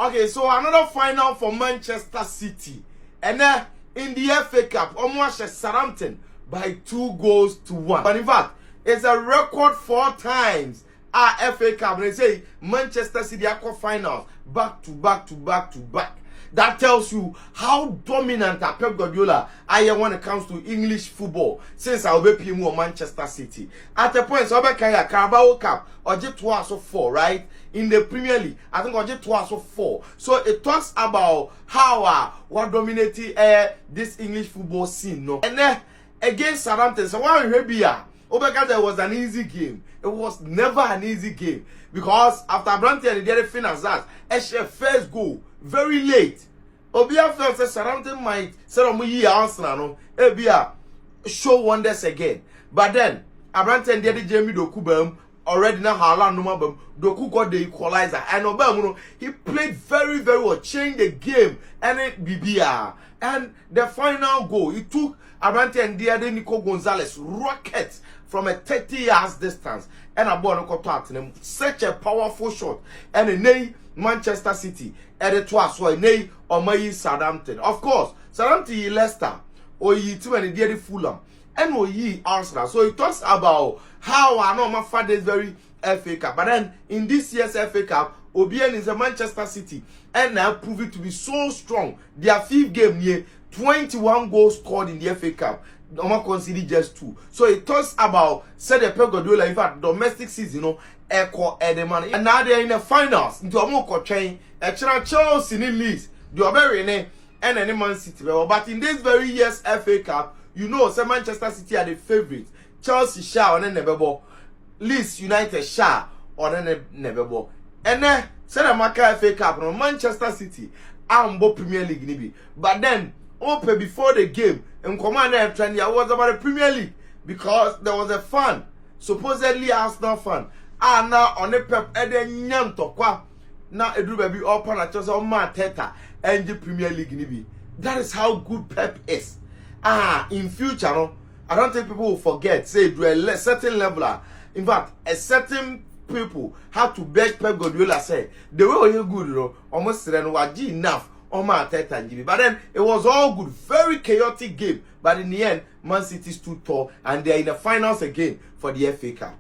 Okay, so another final for Manchester City. And then in the FA Cup, almost Southampton by 2-1. But in fact, it's a record 4 times at FA Cup. And they say Manchester City are finals back to back to back to back. That tells you how dominant Pep Guardiola is when it comes to English football since I'll be playing with Manchester City. At a point, so Carabao Cup or just 2 or 4, right? In the Premier League, I think or just 2 or 4. So it talks about how what dominated this English football scene, no? And then against Southampton, so why we here? Because there was an easy game. It was never an easy game because after Branty did finish that, first goal very late. Obia felt that Southampton might say Arsenal no, show wonders again. But then Branty did Jamie Doku already now Haaland no more Doku got the equalizer and Obama he played very well, changed the game and it BBR. And the final goal, he took Abante and Diade Nico Gonzalez rockets from a 30 yards distance and a ball no to such a powerful shot and a nay Manchester City and the twice so a nay or my Southampton. Of course, Southampton Leicester or ye two and the Fulham and or ye Arsenal. So it talks about how I know my father is very FA Cup. But then in this year's FA Cup, Obian is a Manchester City and now prove it to be so strong. Their 5th game here, 21 goals scored in the FA Cup. Normal consider just 2. So it talks about said the Pep Guardiola in fact domestic season, you know, echo Edeman. And now they're in the finals into a more chain, a Chelsea in the league. The Oberine and any Man City. But in this very year's FA Cup, you know, say Manchester City are the favorites. Chelsea shall and then never Leeds United shall or then never ball. And then say the Maka FA Cup no Manchester City and Premier League nibi. But then open before the game and command trend was about the Premier League because there was a fan, supposedly Arsenal fan. And now on the Pep Eden Nyam Tokwa. Now it will be open at just on my Teta and the Premier League nibi. That is how good Pep is. In future, no, I don't think people will forget. Say to a certain level. In fact, a certain people have to beg Pep Guardiola say the way you good, you know, almost enough on my Teta and GB. But then it was all good, very chaotic game. But in the end, Man City stood tall and they're in the finals again for the FA Cup.